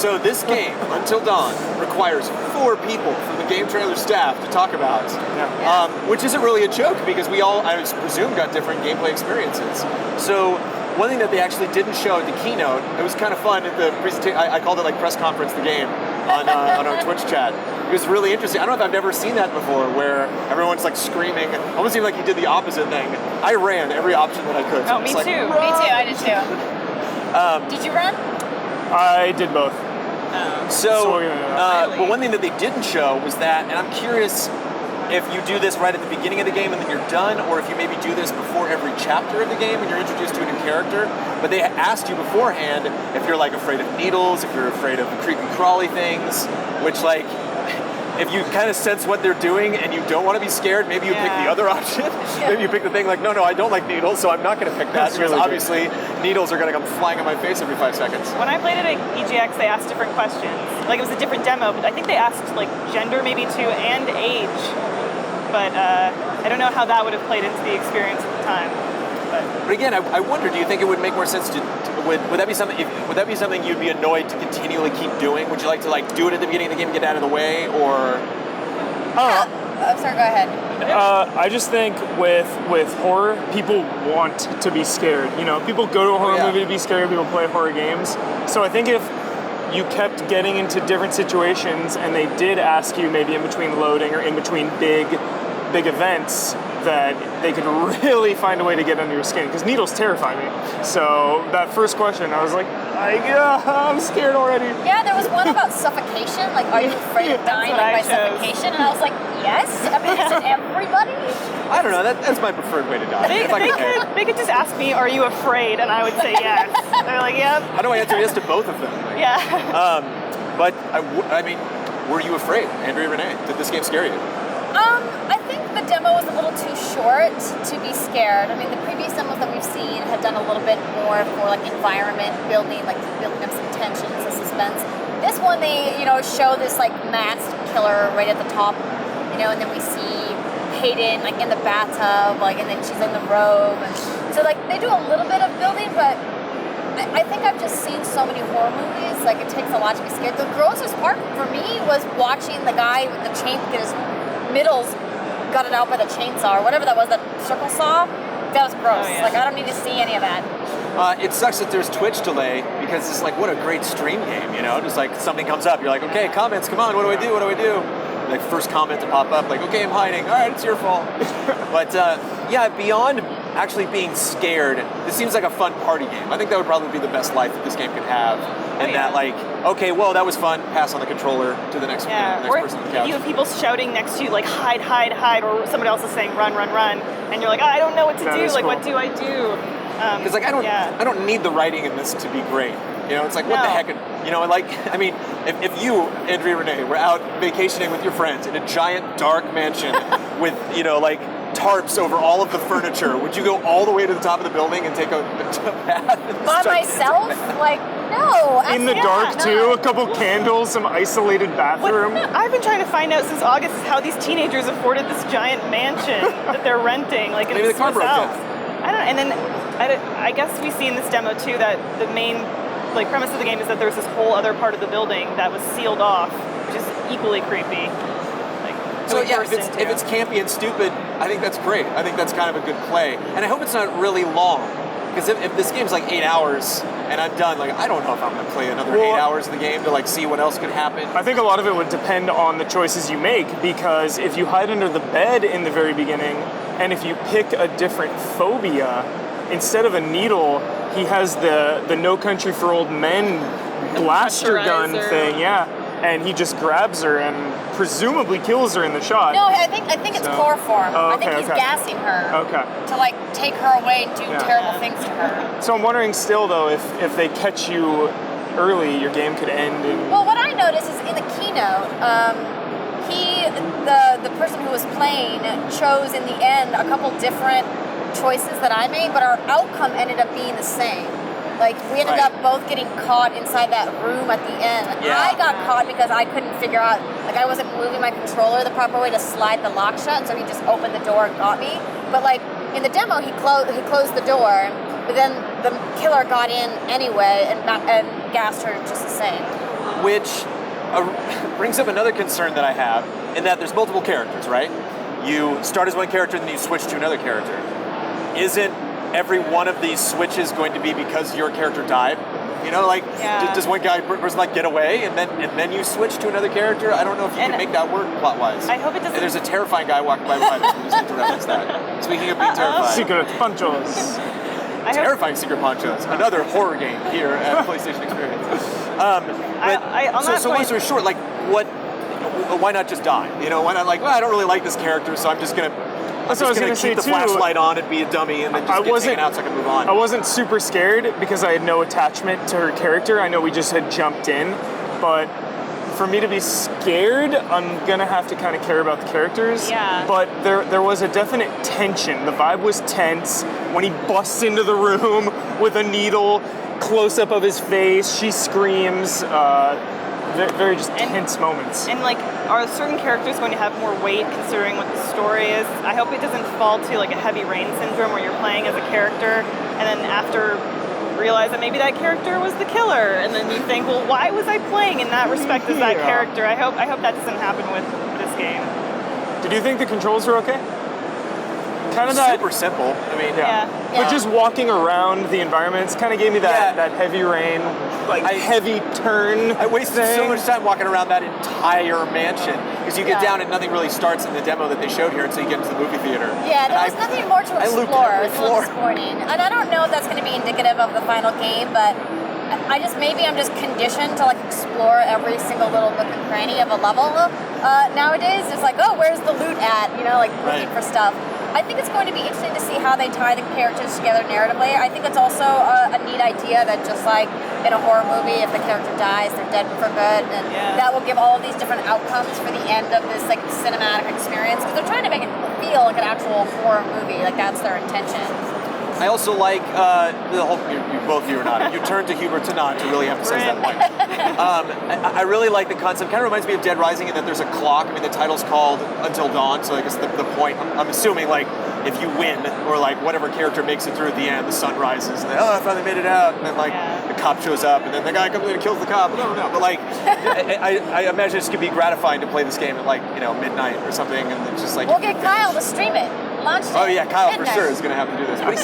So this game, Until Dawn, requires 4 people from the GameTrailers staff to talk about, which isn't really a joke because we all, I presume, got different gameplay experiences. So one thing that they actually didn't show at the keynote, it was kind of fun at the presentation. I called it like press conference the game on our Twitch chat. It was really interesting. I don't know if I've never seen that before, where everyone's like screaming. Almost seemed like he did the opposite thing. I ran every option that I could. So me too. Me too. I did too. Did you run? I did both. But one thing that they didn't show was that, and I'm curious if you do this right at the beginning of the game and then you're done, or if you maybe do this before every chapter of the game and you're introduced to a new character. But they asked you beforehand if you're like afraid of needles, if you're afraid of the creepy crawly things, which like, if you kind of sense what they're doing and you don't want to be scared, maybe you pick the other option. Maybe you pick the thing like, no, I don't like needles, so I'm not going to pick that, because obviously needles are going to come flying in my face every 5 seconds. When I played it at EGX, they asked different questions. Like, it was a different demo, but I think they asked like gender maybe too, and age. But I don't know how that would have played into the experience at the time. But again, I wonder, do you think it would make more sense would that be something? Would that be something you'd be annoyed to continually keep doing? Would you like to like do it at the beginning of the game and get out of the way, or? I'm sorry. Go ahead. I just think with horror, people want to be scared. You know, people go to a horror movie to be scared. People play horror games. So I think if you kept getting into different situations and they did ask you maybe in between loading or in between big events, that they could really find a way to get under your skin, because needles terrify me. So that first question, I was like, I'm scared already. Yeah, there was one about suffocation. Like, are you afraid of dying by suffocation? And I was like, yes. I mean, is it everybody? I don't know. That's my preferred way to die. They could just ask me, "Are you afraid?" and I would say yes. They're like, "Yep." How do I answer yes to both of them? Yeah. But I mean, were you afraid, Andrea Renee? Did this game scare you? I think the demo was a little too short to be scared. I mean, the previous demos that we've seen have done a little bit more for like environment building, like building up some tension, some suspense. This one, they show this like masked killer right at the top, and then we see Hayden like in the bathtub, like, and then she's in the robe, and so like they do a little bit of building, but I think I've just seen so many horror movies, like it takes a lot to be scared. The grossest part for me was watching the guy with the chain, get his middles gutted out by the chainsaw or whatever that was, that circle saw. That was gross. Like, I don't need to see any of that. It sucks that there's Twitch delay, because it's like, what a great stream game, just like something comes up, you're like, okay, comments, come on, what do I do? Like, first comment to pop up, like, okay, I'm hiding, all right, it's your fault. But beyond actually being scared, this seems like a fun party game. I think that would probably be the best life that this game could have. And that, like, okay, well, that was fun, pass on the controller to the next, next person on the couch. You have people shouting next to you, like, hide, hide, hide, or somebody else is saying run, run, run, and you're like, I don't know what to do, like, what do I do? Because like I don't need the writing in this to be great. It's like, what the heck? Like, I mean, if you, Andrea Renee, were out vacationing with your friends in a giant dark mansion with, like, tarps over all of the furniture, would you go all the way to the top of the building and take a bath? By myself? Like, no. In the dark, too? A couple candles, some isolated bathroom? What I've been trying to find out since August is how these teenagers afforded this giant mansion that they're renting, like, in the Swiss Alps. I don't know, and then I guess we see in this demo, too, that the main premise of the game is that there's this whole other part of the building that was sealed off, which is equally creepy. So if it's campy and stupid, I think that's great. I think that's kind of a good play. And I hope it's not really long. Because if this game's like 8 hours and I'm done, like, I don't know if I'm going to play another 8 hours of the game to like see what else could happen. I think a lot of it would depend on the choices you make, because if you hide under the bed in the very beginning, and if you pick a different phobia, instead of a needle, he has the No Country for Old Men blaster gun thing, and he just grabs her and presumably kills her in the shot. No, I think it's chloroform. I think he's gassing her to like take her away and do terrible things to her. So I'm wondering still though, if they catch you early, your game could end in... Well, what I noticed is in the keynote, the person who was playing chose in the end a couple different choices that I made, but our outcome ended up being the same. Like, we ended up both getting caught inside that room at the end. I got caught because I couldn't figure out, like, I wasn't moving my controller the proper way to slide the lock shut, and so he just opened the door and got me. But, like, in the demo, he closed the door, but then the killer got in anyway and gassed her just the same. which brings up another concern that I have, in that there's multiple characters, right? You start as one character, and then you switch to another character. Isn't every one of these switches going to be because your character died? You know, like, does one person like get away and then you switch to another character? I don't know if you can make that work plot-wise. I hope it doesn't. And there's a terrifying guy walking by behind us. We just need to reference that. Speaking of being terrifying. Secret Panchos. Terrifying Secret Panchos. Another horror game here at PlayStation Experience. So long story short, like, why not just die? You know, why not like, well, I don't really like this character, so I'm just gonna keep the flashlight on and be a dummy and then just get taken out so I can move on. I wasn't super scared because I had no attachment to her character. I know we just had jumped in, but for me to be scared, I'm gonna have to kind of care about the characters. Yeah. But there was a definite tension. The vibe was tense when he busts into the room with a needle, close up of his face. She screams. Very just tense moments. And like, are certain characters going to have more weight considering what the story is? I hope it doesn't fall to like a heavy rain syndrome where you're playing as a character and then after realize that maybe that character was the killer, and then you think, well, why was I playing in that respect as that character? I hope that doesn't happen with this game. Did you think the controls were okay? Kind of super simple. I mean, but just walking around the environments kind of gave me that heavy rain, like heavy turn. I wasted so much time walking around that entire mansion because you get down and nothing really starts in the demo that they showed here until you get into the movie theater. Yeah, there was nothing more to explore. It's a little disappointing, and I don't know if that's going to be indicative of the final game, but maybe I'm just conditioned to like explore every single little nook and cranny of a level. Nowadays, it's like, oh, where's the loot at? You know, like looking for stuff. I think it's going to be interesting to see how they tie the characters together narratively. I think it's also a neat idea that just like in a horror movie, if the character dies, they're dead for good, and that will give all of these different outcomes for the end of this like cinematic experience, because they're trying to make it feel like an actual horror movie, like that's their intention. I also like the whole. Both of you are nodding. You turned to Hubert to nod to really emphasize that point. I really like the concept. Kind of reminds me of Dead Rising in that there's a clock. I mean, the title's called Until Dawn, so I guess the point. I'm assuming like if you win or like whatever character makes it through at the end, the sun rises. And then, I finally made it out. And then like the cop shows up, and then the guy comes in and kills the cop. No. But like, I imagine it's gonna be gratifying to play this game at like midnight or something, and it's just like we'll get Kyle to stream it. Oh yeah, Kyle for sure is going to have to do this. But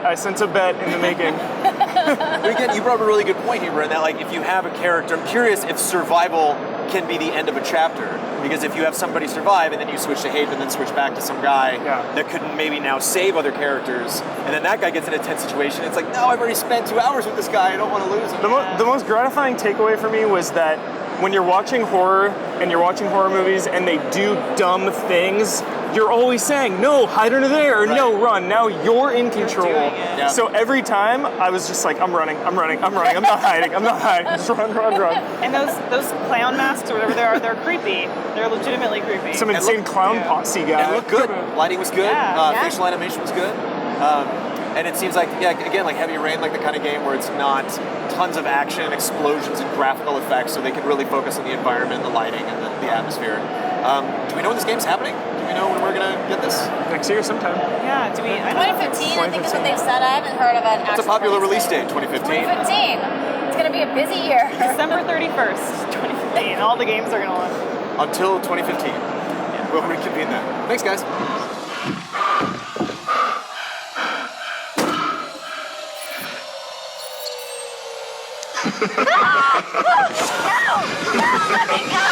I sense a bet in the making. But again, you brought up a really good point, Hubert, in that like if you have a character, I'm curious if survival can be the end of a chapter. Because if you have somebody survive and then you switch to Hayden and then switch back to some guy that could maybe now save other characters, and then that guy gets in a tense situation, it's like, no, I've already spent 2 hours with this guy, I don't want to lose him. The most gratifying takeaway for me was that when you're watching horror and you're watching horror movies and they do dumb things, you're always saying, no, hide under there, or no, run. Now you're in control. So every time, I was just like, I'm running. I'm not hiding. Just run. And those clown masks or whatever they are, they're creepy. They're legitimately creepy. Some insane clown posse guy. And look good. Lighting was good. Facial animation was good. And it seems like, again, like Heavy Rain, like the kind of game where it's not tons of action, explosions, and graphical effects, so they can really focus on the environment, the lighting, and the atmosphere. Do we know when this game's happening? Do we know when we're going to get this? Next year sometime. Yeah, do we? 2015, I think is what they've said. I haven't heard of an actual It's a popular release date, 2015. 2015. It's going to be a busy year. December 31st, 2015. All the games are going to launch. Until 2015. We'll reconvene then. Thanks, guys. No! Let me go!